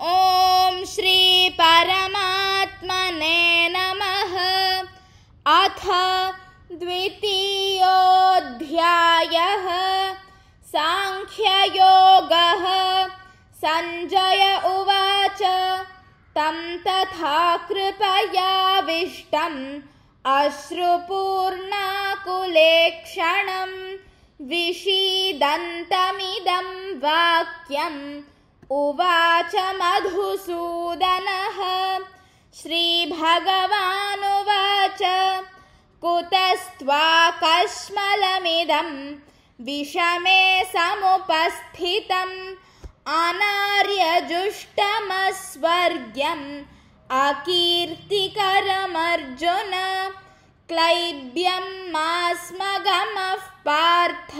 ॐ श्री परमात्मने नमः। अथ द्वितीयोऽध्यायः। सांख्ययोगः। संजय उवाच तं तथा कृपयाविष्टम् अश्रुपूर्णाकुलेक्षणं विषीदन्तमिदं वाक्यम् उवाच मधुसूदनः। श्रीभगवानुवाच कुतस्त्वाकश्मलमिदं विषमे समुपस्थितम् अनार्यजुष्टमस्वर्ग्यम् अकीर्तिकरमर्जुन। क्लैब्यं मास्मगमः पार्थ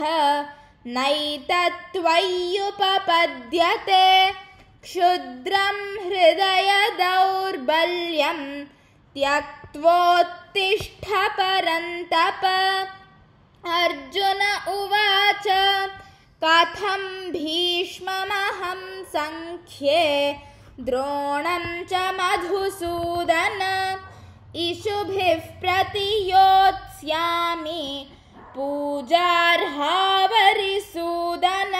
नैतत्त्वय्युपपद्यते। क्षुद्रं हृदय दौर्बल्यं त्यक्त्वोत्तिष्ठ परन्तप। अर्जुन उवाच कथं भीष्ममहं संख्ये द्रोणं च मधुसूदन। इषुभिः प्रतियोत्स्यामि पूजार्हावरिसूदन।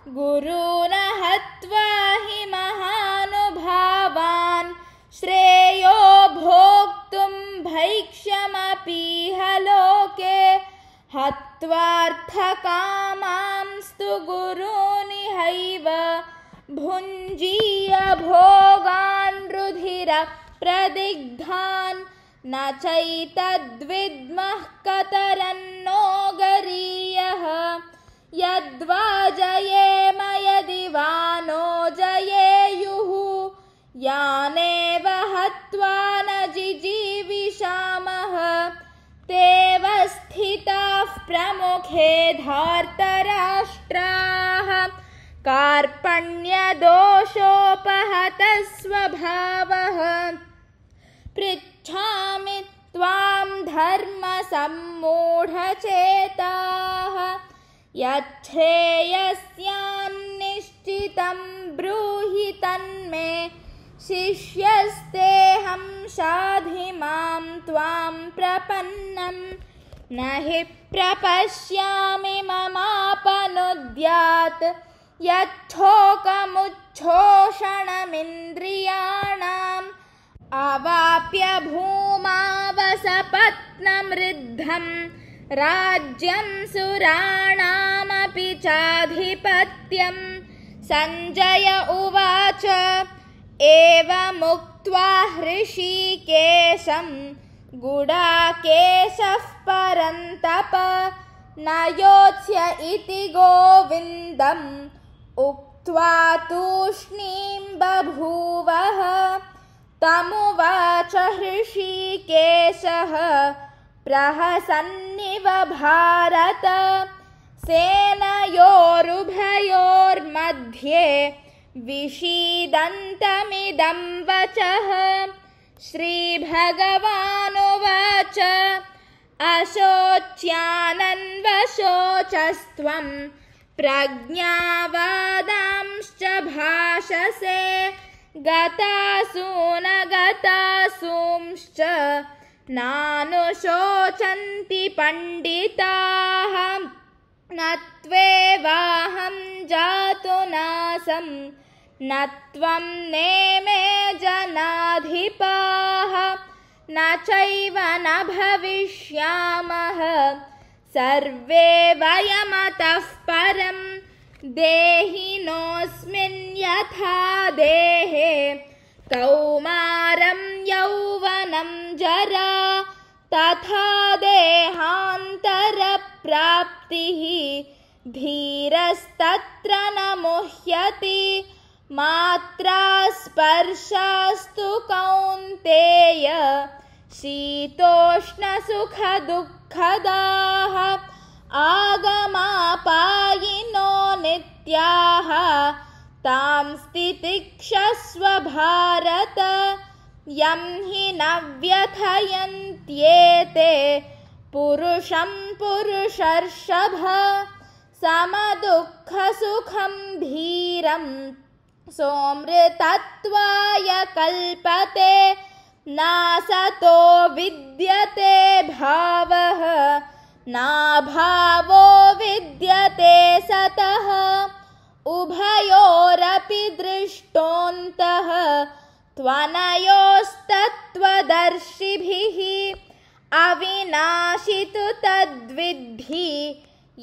गुरून् हत्वा हि महानुभावान् श्रेयो भोक्तुं भैक्ष्यमपीह लोके। हत्वार्थकामांस्तु गुरूनिहैव भुञ्जीय भोगान् रुधिरप्रदिग्धान्। न चैतद्विद्मः कतरन्नो गरीयः। यद्वा जयेम यदि वा नो जयेयुः। यानेव हत्वा न जिजीविषामः। तेव स्थिताः प्रमुखे धार्तराष्ट्राः। कार्पण्यदोषोपहतः स्वभावः। पृच्छामि त्वां धर्मसम्मूढचेताः। यच्छ्रेयस्यान्निश्चितं ब्रूहि तन्मे। शिष्यस्तेऽहं शाधि मां त्वां प्रपन्नं। न हि प्रपश्यामि ममापनुद्यात्। यच्छोकमुच्छोषणमिन्द्रियाणाम् अवाप्य भूमावसपत्नमृद्धं। राज्यं सुराणामपि चाधिपत्यम्। सञ्जय उवाच एवमुक्त्वा हृषीकेशं गुडाकेशः परन्तप। न योत्स्य इति गोविन्दम् उक्त्वा तूष्णीं बभूवः। तमुवाच हृषीकेशः प्रहसन्निव भारत। सेनयोरुभयोर्मध्ये विषीदन्तमिदं वचः। श्रीभगवानुवाच अशोच्यानन्वशोचस्त्वं प्रज्ञावादांश्च भाषसे। गतासून गतासूंश्च नानुशोचन्ति पण्डिताः। न त्वेवाहं जातु नासं न त्वं नेमे जनाधिपाः। न चैव न भविष्यामः सर्वे वयमतः परम्। देहिनोऽस्मिन् यथा देहे कौमारं यौवनं जरा। तथा देहान्तरप्राप्तिः धीरस्तत्र न मुह्यति। मात्रा स्पर्शास्तु कौन्तेय शीतोष्णसुखदुःखदाः। आगमापायिनो नित्याः तां स्थितिक्षस्व भारत। यं हि न व्यथयन्त्येते पुरुषं पुरुषर्षभ। समदुःखसुखं धीरं सोऽमृतत्वाय कल्पते नासतो विद्यते भावः नाभावो विद्यते सतः उभयोरपि दृष्टोऽन्तः त्वनयोस्तत्त्वदर्शिभिः अविनाशि तु तद्विद्धि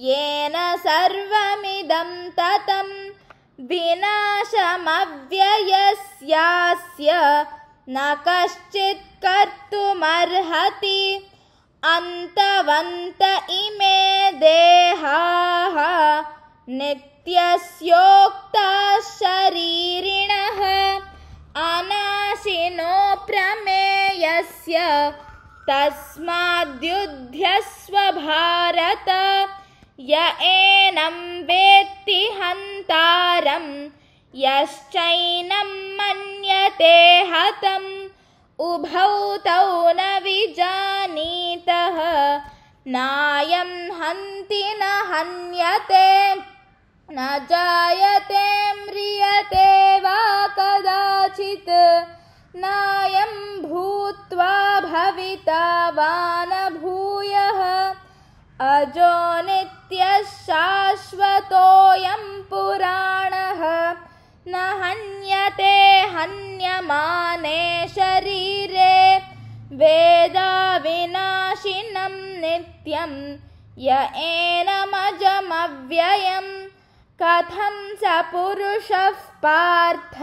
येन सर्वमिदं ततं विनाशमव्ययस्यास्य न कश्चित् कर्तुमर्हति अन्तवन्त इमे देहाः नित्यस्योक्ताः शरीरिणः अनाशिनो प्रमेयस्य तस्माद्युध्यस्व भारत य एनं वेत्ति हन्तारं यश्चैनं मन्यते हतम् उभौ तौ न विजानीतः नायं हन्ति न हन्यते न जायते म्रियते वा कदाचित् नायं भूत्वा भविता वा न भूयः अजो नित्यः शाश्वतोऽयं पुराणः न हन्यते हन्यमाने शरीरे वेदाविनाशिनं नित्यं य एनमजमव्ययम् कथं स पुरुषः पार्थ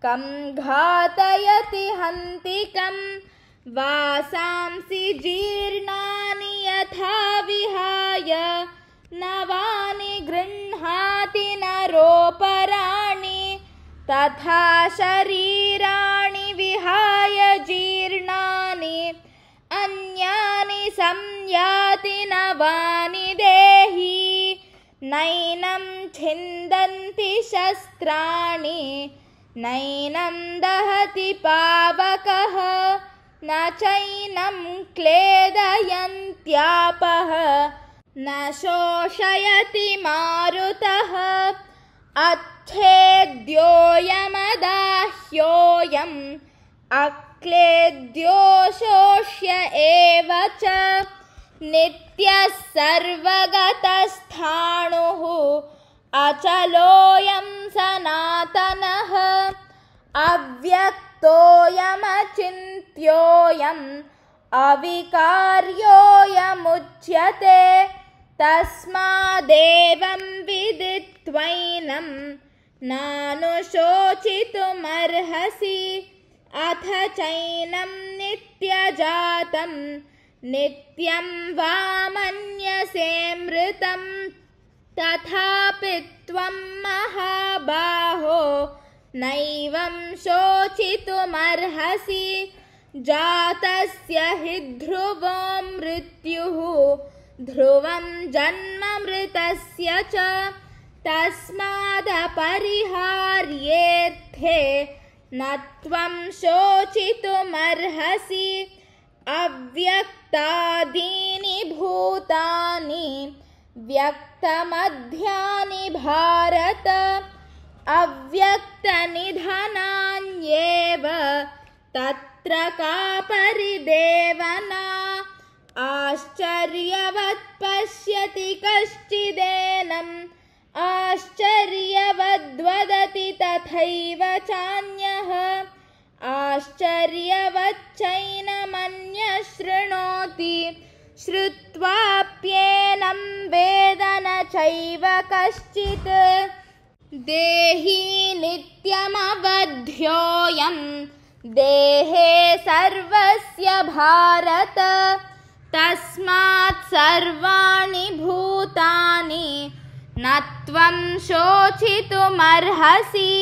कं घातयति हन्तिकं वासांसि जीर्णानि यथा विहाय नवानि गृह्णाति नरोपराणि तथा शरीराणि विहाय जीर्णानि अन्यानि संयाति नवानि देहि नैनं छिन्दन्ति शस्त्राणि नैनं दहति पावकः न चैनं क्लेदयन्त्यापः न शोषयति मारुतः अच्छेद्योऽयमदाह्योऽयम् अक्लेद्यो शोष्य एव च नित्यः सर्वगतस्थाणुः अचलोऽयं सनातनः अव्यक्तोऽयमचिन्त्योऽयम् अविकार्योऽयमुच्यते तस्मादेवं विदित्वैनं नानुशोचितुमर्हसि अथ चैनं नित्यजातं नित्यं वा मन्यसेऽमृतं तथापि त्वं महाबाहो नैवं शोचितुमर्हसि जातस्य हि ध्रुवो मृत्युः ध्रुवं जन्ममृतस्य च तस्मादपरिहार्येऽर्थे न त्वं शोचितुमर्हसि अव्यक्तादीनि भूतानि व्यक्तमध्यानि भारत अव्यक्तनिधनान्येव तत्र का परिदेवना आश्चर्यवत् पश्यति कश्चिदेनम् आश्चर्यवद्वदति तथैव चान्यः आश्चर्यवच्चैनमन्यः शृणोति श्रुत्वाप्येनं वेद न चैव कश्चित् देही नित्यमवध्योऽयं देहे सर्वस्य भारत तस्मात् सर्वाणि भूतानि न त्वं शोचितुमर्हसि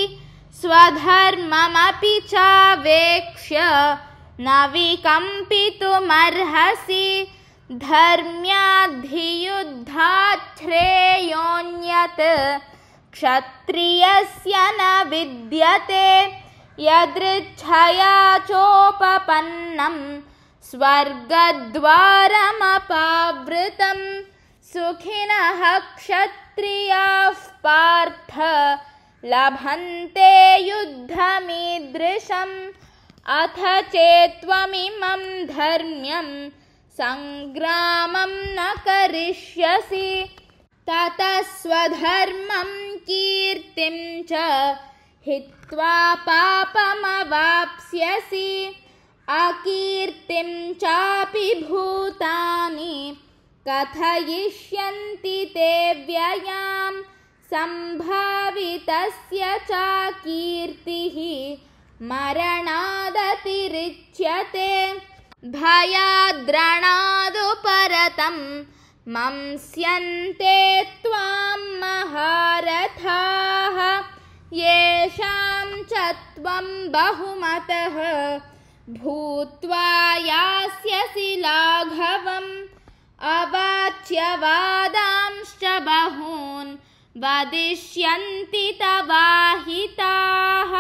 स्वधर्ममपि चावेक्ष्य न विकम्पितुमर्हसि धर्म्याद्धियुद्धात् श्रेयोऽन्यत् क्षत्रियस्य न विद्यते यदृच्छया चोपपन्नं स्वर्गद्वारमपावृतं सुखिनः क्षत्रियाः पार्थ लभन्ते युद्धमीदृशम् अथ चेत्त्वमिमं धर्म्यं सङ्ग्रामं न करिष्यसि ततः स्वधर्मं कीर्तिं च हित्वा पापमवाप्स्यसि अकीर्तिं चापि भूतानि कथयिष्यन्ति ते व्ययां सम्भावितस्य च कीर्तिः मरणादतिरिच्यते भयाद्रणादुपरतं मंस्यन्ते त्वां महारथाः येषां च त्वं बहुमतः भूत्वा यास्यसि लाघवम् अवाच्यवादांश्च बहून् वदिष्यन्ति तवाहिताः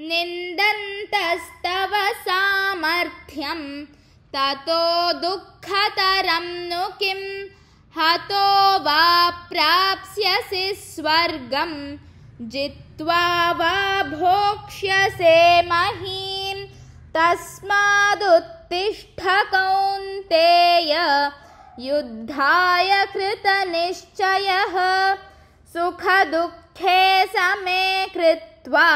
निन्दन्तस्तव सामर्थ्यं ततो दुःखतरं नु किं हतो वा प्राप्स्यसि स्वर्गं जित्वा वा भोक्ष्यसे महीं तस्मादुत्तिष्ठ कौन्तेय युद्धाय कृतनिश्चयः सुखदुःखे समे कृत्वा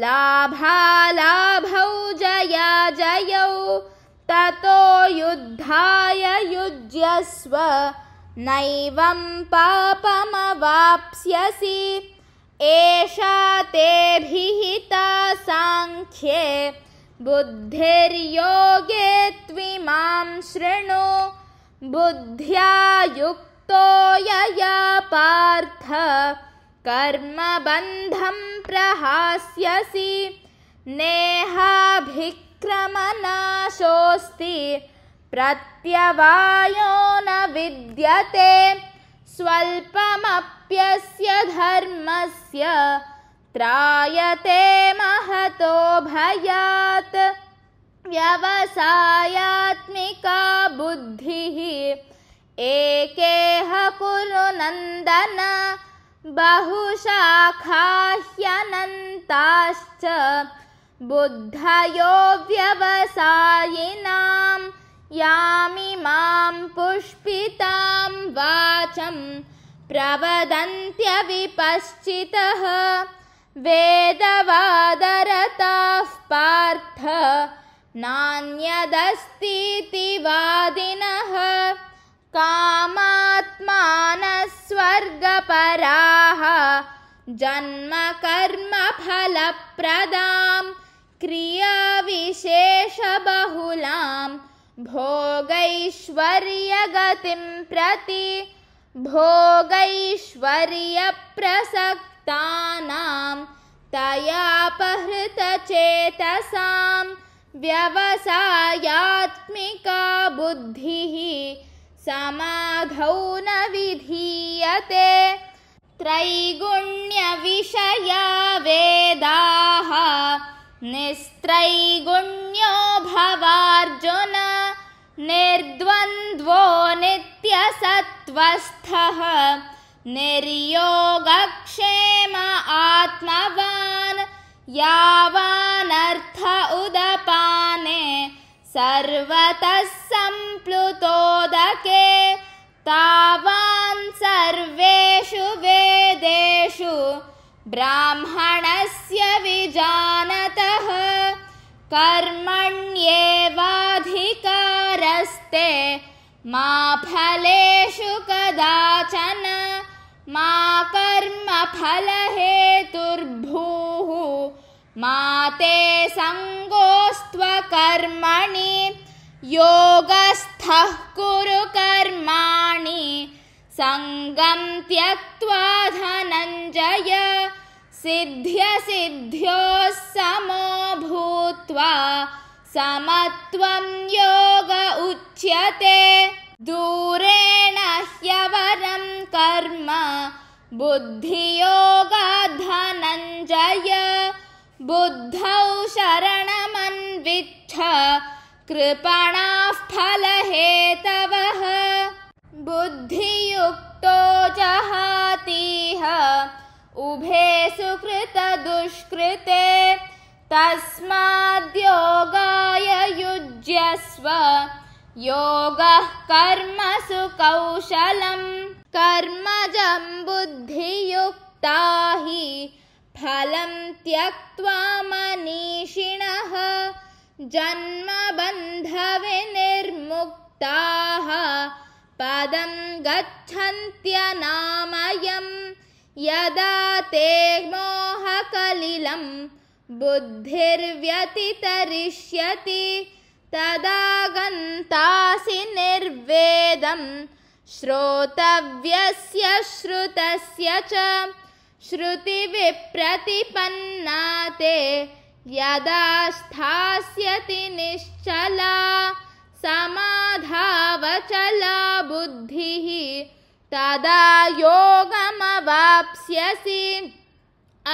लाभालाभौ जयाजयौ ततो युद्धाय युज्यस्व नैवं पापमवाप्स्यसि एषा ते विहिता साङ्ख्ये बुद्धिर्योगे त्विमां शृणु बुद्ध्या युक्तो यया पार्थ कर्मबन्धं प्रहास्यसि नेहाभिक्रमनाशोऽस्ति प्रत्यवायो न विद्यते स्वल्पमप्यस्य धर्मस्य त्रायते महतो भयात् व्यवसायात्मिका बुद्धिः एकेह कुरु नन्दन बहुशाखा ह्यनन्ताश्च बुद्धयो व्यवसायिनां यामिमां पुष्पितां वाचं प्रवदन्त्यविपश्चितः वेदवादरताः पार्थ नान्यदस्तीति वादिनः कामात्मानः स्वर्गपराः जन्मकर्मफलप्रदां क्रियाविशेषबहुलां भोगैश्वर्यगतिं प्रति भोगैश्वर्यप्रसक्तानां तयापहृतचेतसां व्यवसायात्मिका बुद्धिः समाधौ न विधीयते त्रैगुण्यविषया वेदाः निस्त्रैगुण्यो भवार्जुन निर्द्वन्द्वो नित्यसत्त्वस्थः निर्योगक्षेम आत्मवान् यावानर्थ उदपाने सर्वतः सम्प्लुतोदके तावान् सर्वेषु वेदेषु ब्राह्मणस्य विजानतः कर्मण्येवाधिकारस्ते मा फलेषु कदाचन मा कर्मफलहेतुर्भूः मा ते सङ्गोऽस्त्वकर्मणि योगस्थः कुरु कर्माणि सङ्गं त्यक्त्वा धनञ्जय सिद्ध्यसिद्ध्योः समो भूत्वा समत्वं योग उच्यते दूरेण ह्यवरं कर्म बुद्धियोगात् धनञ्जय बुद्धौ शरणमन्विच्छ कृपणाः फलहेतवः बुद्धियुक्तो जहातीह उभे सुकृतदुष्कृते तस्माद्योगाय युज्यस्व योगः कर्मसु कौशलम् कर्मजं बुद्धियुक्ता हि फलं त्यक्त्वा मनीषिणः जन्मबन्धविनिर्मुक्ताः पदं गच्छन्त्यनामयम् यदा ते मोहकलिलं बुद्धिर्व्यतितरिष्यति तदा गन्तासि निर्वेदं श्रोतव्यस्य श्रुतस्य च श्रुतिविप्रतिपन्ना ते यदा स्थास्यति निश्चला समाधावचला बुद्धिः तदा योगमवाप्स्यसि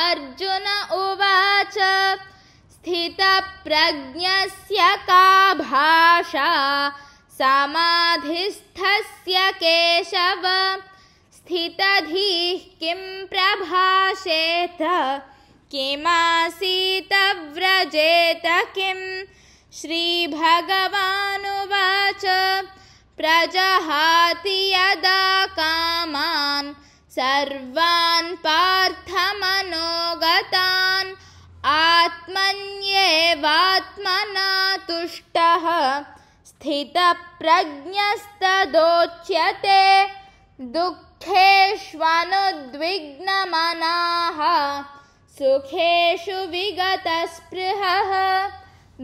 अर्जुन उवाच स्थितप्रज्ञस्य का भाषा समाधिस्थस्य केशव स्थितधीः किं प्रभाषेत किमासीत व्रजेत किम् श्रीभगवानुवाच प्रजहाति यदा कामान् सर्वान् पार्थमनोगतान् आत्मन्येवात्मना तुष्टः स्थितप्रज्ञस्तदोच्यते दुःखेष्वनुद्विग्नमनाः सुखेषु विगतस्पृहः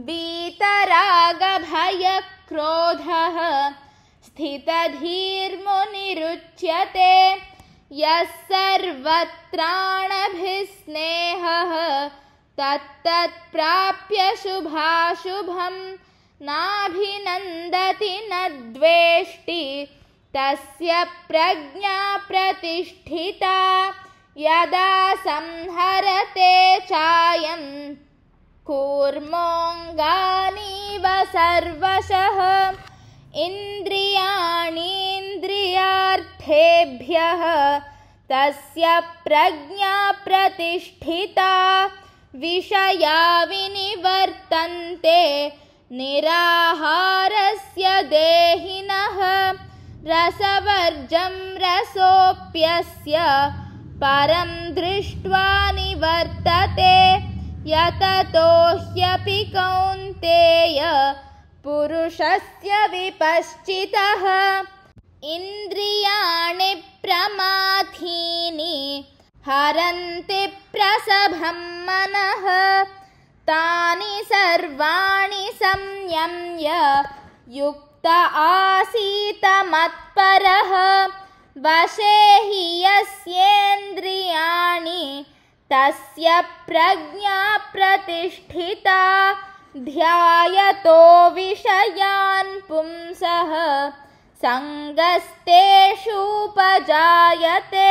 वीतरागभयक्रोधः स्थितधीर्मुनिरुच्यते यः सर्वत्राणभिस्नेहः तत्तत्प्राप्य शुभाशुभं नाभिनन्दति न द्वेष्टि तस्य प्रज्ञा प्रतिष्ठिता यदा संहरते चायं कूर्मोऽङ्गानीव सर्वशः इन्द्रियाणीन्द्रियार्थेभ्यः तस्य प्रज्ञा प्रतिष्ठिता विषया विनिवर्तन्ते निराहारस्य देहिनः रसवर्जं रसोऽप्यस्य परं दृष्ट्वा निवर्तते यततो ह्यपि कौन्तेय पुरुषस्य विपश्चितः इन्द्रियाणि प्रमाथीनि हरन्ति प्रसभं मनः तानि सर्वाणि संयम्य युक्त आसीत मत्परः वशे हि यस्येन्द्रियाणि तस्य प्रज्ञा प्रतिष्ठिता ध्यायतो विषयान् पुंसः सङ्गस्तेषूपजायते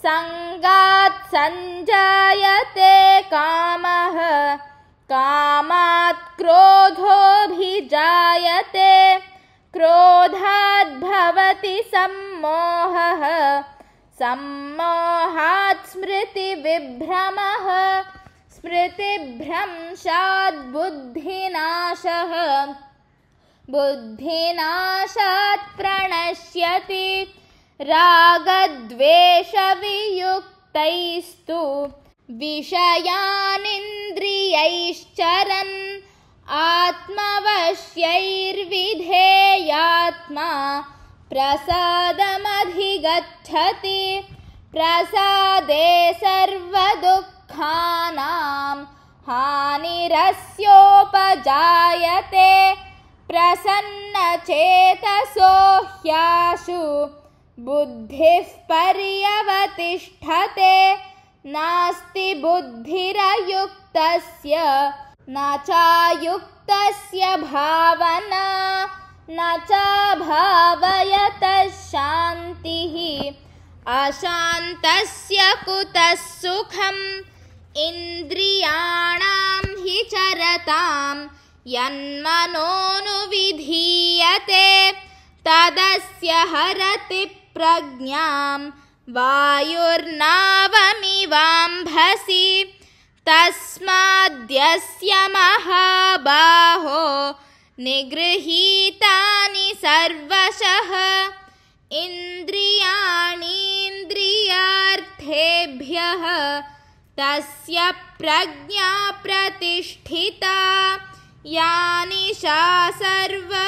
सङ्गात् सञ्जायते कामः कामात् क्रोधोऽभिजायते क्रोधात् भवति सम्मोहः सम्मोहात् स्मृतिविभ्रमः स्मृतिभ्रंशात् बुद्धिनाशः बुद्धिनाशात् प्रणश्यति रागद्वेषवियुक्तैस्तु विषयानिन्द्रियैश्चरन् आत्मवश्यैर्विधेयात्मा प्रसादमधिगच्छति प्रसादे सर्वदुःखानां हानिरस्योपजायते प्रसन्नचेतसो ह्याशु बुद्धिः पर्यवतिष्ठते नास्ति बुद्धिरयुक्तस्य न चायुक्तस्य भावना न चाभावयतः शान्तिः अशान्तस्य कुतः सुखम् इन्द्रियाणां हि चरतां यन्मनोनुविधीयते तदस्य हरति प्रज्ञां वायुर्नावमी अर्हसि तस्माद्यस्य महाबाहो निगृहीतानि सर्वशः इन्द्रियाणीन्द्रियार्थेभ्यः तस्य प्रज्ञा प्रतिष्ठिता या निशा सर्वभूतानां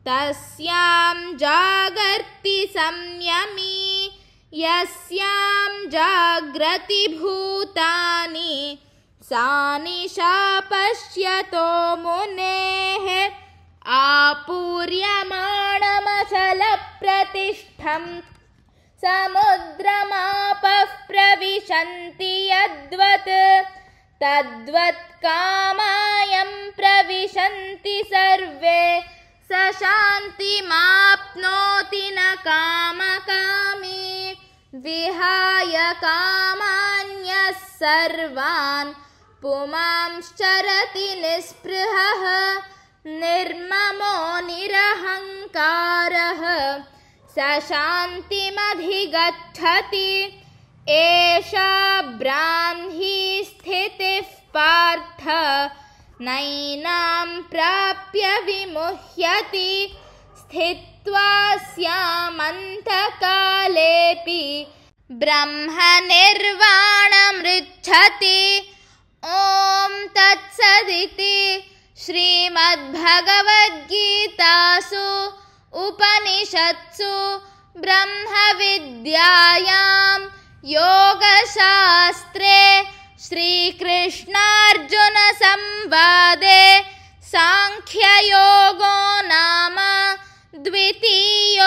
तस्यां जागर्ति संयमी यस्यां जाग्रति भूतानि सा निशा पश्यतो मुनेः आपूर्यमाणमचलप्रतिष्ठं समुद्रमापः प्रविशन्ति यद्वत् तद्वत् कामायं प्रविशन्ति सर्वे स शान्तिमाप्नोति न कामकामी विहाय कामान्यः सर्वान् पुमांश्चरति निःस्पृहः निर्ममो निरहङ्कारः स शान्तिमधिगच्छति एषा ब्राह्मी स्थितिः पार्थ नैनां प्राप्य विमुह्यति स्थित्वा स्यामन्तकालेऽपि ब्रह्मनिर्वाणमृच्छति। ॐ तत्सदिति श्रीमद्भगवद्गीतासु उपनिषत्सु ब्रह्मविद्यायां योगशास्त्रे श्रीकृष्णार्जुनसंवादे सांख्ययोगो नाम द्वितीयोऽध्यायः।